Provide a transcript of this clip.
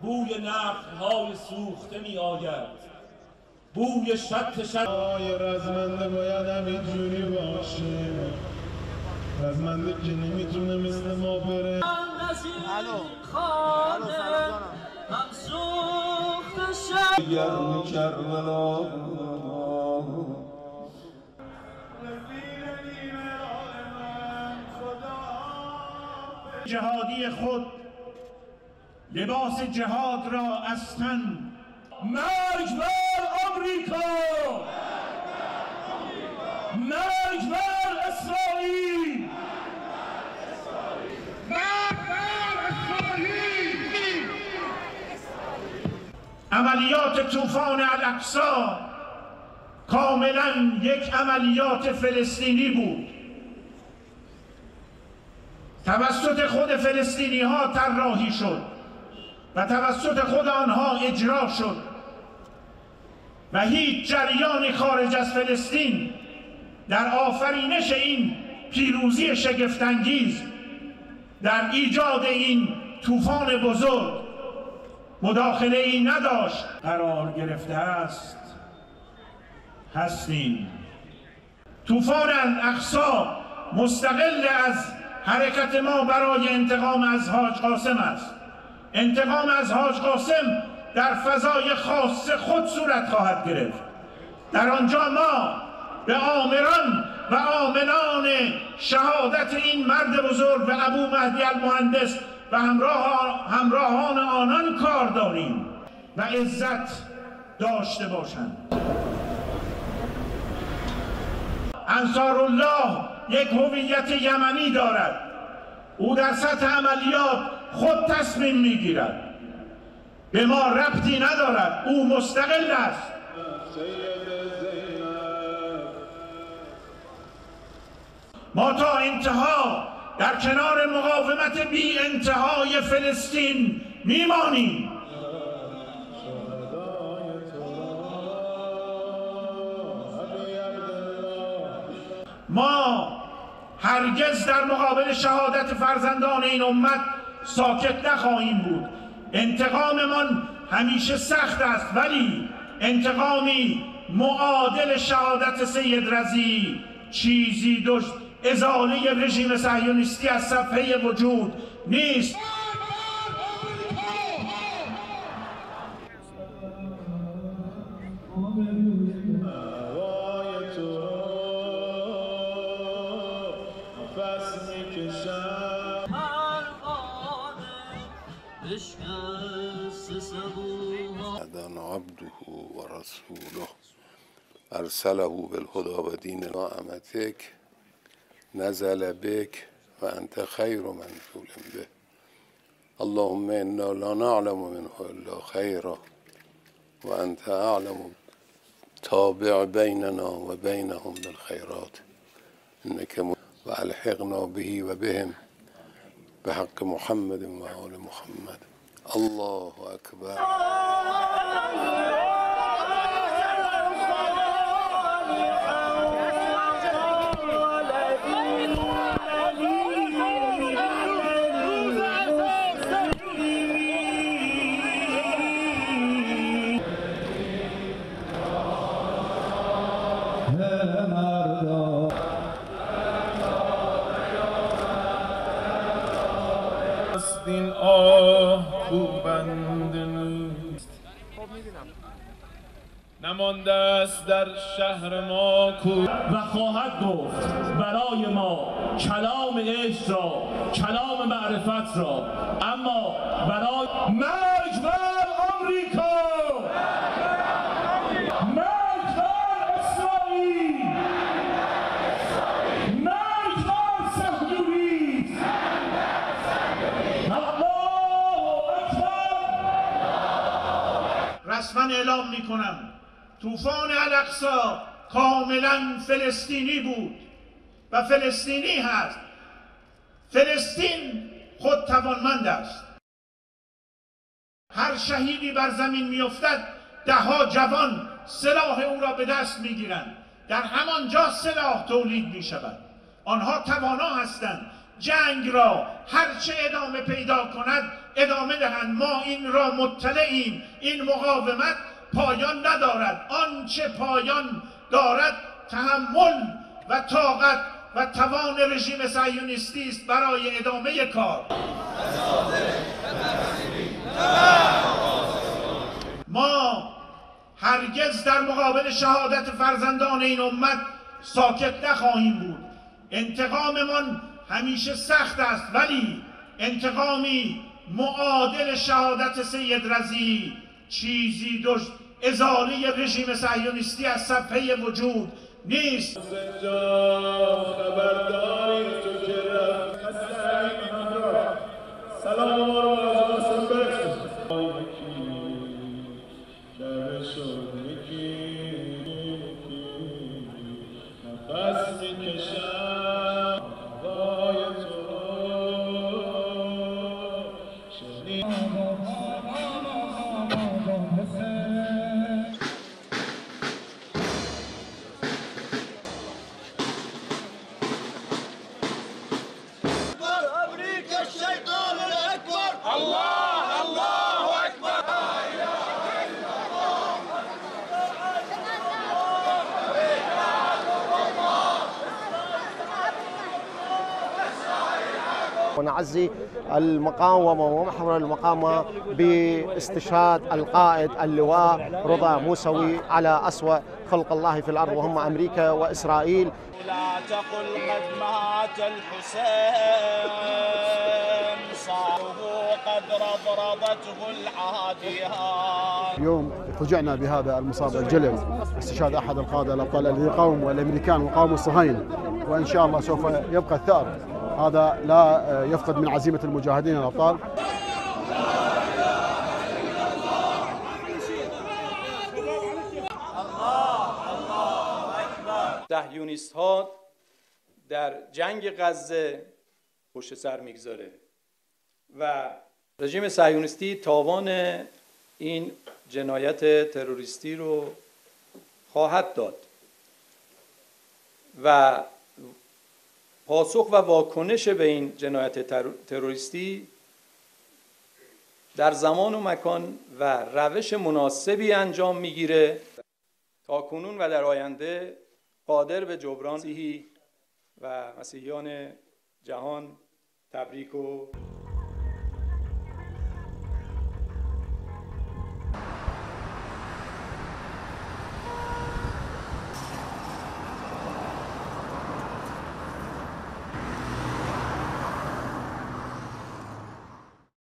بوی نخل‌های سوخته می آید، بوی شط رزمنده باید همینجوری باشه، رزمنده که نمیتونه مثل ما بره. گرم کربلا جهادی خود لباس جهاد را از تن مرگ بر آمریکا، مرگ بر اسرائیل، مرگ بر اسرائیل. عملیات طوفان الاقصی کاملا یک عملیات فلسطینی بود، توسط خود فلسطینی ها طراحی شد و توسط خود آنها اجرا شد و هیچ جریانی خارج از فلسطین در آفرینش این پیروزی شگفت‌انگیز، در ایجاد این طوفان بزرگ مداخله ای نداشت. قرار گرفته است هستیم. طوفان الاقصی مستقل از حرکت ما برای انتقام از حاج قاسم است. انتقام از حاج قاسم در فضای خاص خود صورت خواهد گرفت. در آنجا ما به آمران و آمنان شهادت این مرد بزرگ و ابو مهدی المهندس و همراهان آنان کار داریم و عزت داشته باشند. انصارالله یک هویت یمنی دارد. او در سطح عملیات خود تصمیم میگیرد، به ما ربطی ندارد، او مستقل است. ما تا انتها در کنار مقاومت بی انتهای فلسطین میمانیم. ما هرگز در مقابل شهادت فرزندان این امت ساکت نخواهیم بود. انتقاممان همیشه سخت است، ولی انتقامی معادل شهادت سید رضی چیزی ازاله رژیم صهیونیستی از صفحه وجود نیست. عبده و رسوله ارسله بالهدى و دین نعمتک نزل بک و انت خیر منزول به. اللهم انا لا نعلم منه الا خیرا و انت اعلم. تابع بیننا و بینهم بالخیرات انک و الحقنا به و بهم بحق محمد و آل محمد. الله اکبر. این آه کوبند نیست، نمانده است در شهر ما و خواهد گفت برای ما کلام عشق را، کلام معرفت را، اما برای مرگ بر آمریکا، مرگ بر اسرائیل، مرگ بر صهیونیسم. رسما اعلام میکنم طوفان الاقصی کاملا فلسطینی بود و فلسطینی هست. فلسطین خود توانمند است. هر شهیدی بر زمین میافتد دهها جوان سلاح او را به دست میگیرند. در همانجا سلاح تولید میشود. آنها توانا هستند جنگ را هرچه ادامه پیدا کند ادامه دهند. ما این را مطلعیم، این مقاومت پایان ندارد. آنچه پایان دارد تحمل و طاقت و توان رژیم صهیونیستی است برای ادامه کار. ما هرگز در مقابل شهادت فرزندان این امت ساکت نخواهیم بود. انتقاممان همیشه سخت است، ولی انتقامی معادل شهادت سید رضی چیزی ازاله رژیم صهیونیستی از صفحه وجود نیست. ونعزي المقاومة ومحور المقاومة باستشهاد القائد اللواء رضا موسوي على أسوأ خلق الله في الأرض وهم أمريكا وإسرائيل. لا تقل قد مات الحسين صاره قد رضرضته العاديات. اليوم فجعنا بهذا المصاب الجلل استشهاد أحد القادة الأبطال الذي قاوموا الأمريكان وقاوموا الصهاينة، وإن شاء الله سوف يبقى الثأر هذا لا يفقد من عزيمة المجاهدين الأبطال. صهیونیست ها در جنگ غزه پشت سر میگذاره و رژیم صهیونیستی تاوان این جنایت تروریستی رو خواهد داد و پاسخ و واکنش به این جنایت تروریستی در زمان و مکان و روش مناسبی انجام میگیره تا کنون و در آینده قادر به جبران مسیحی و مسیحیان جهان تبریک و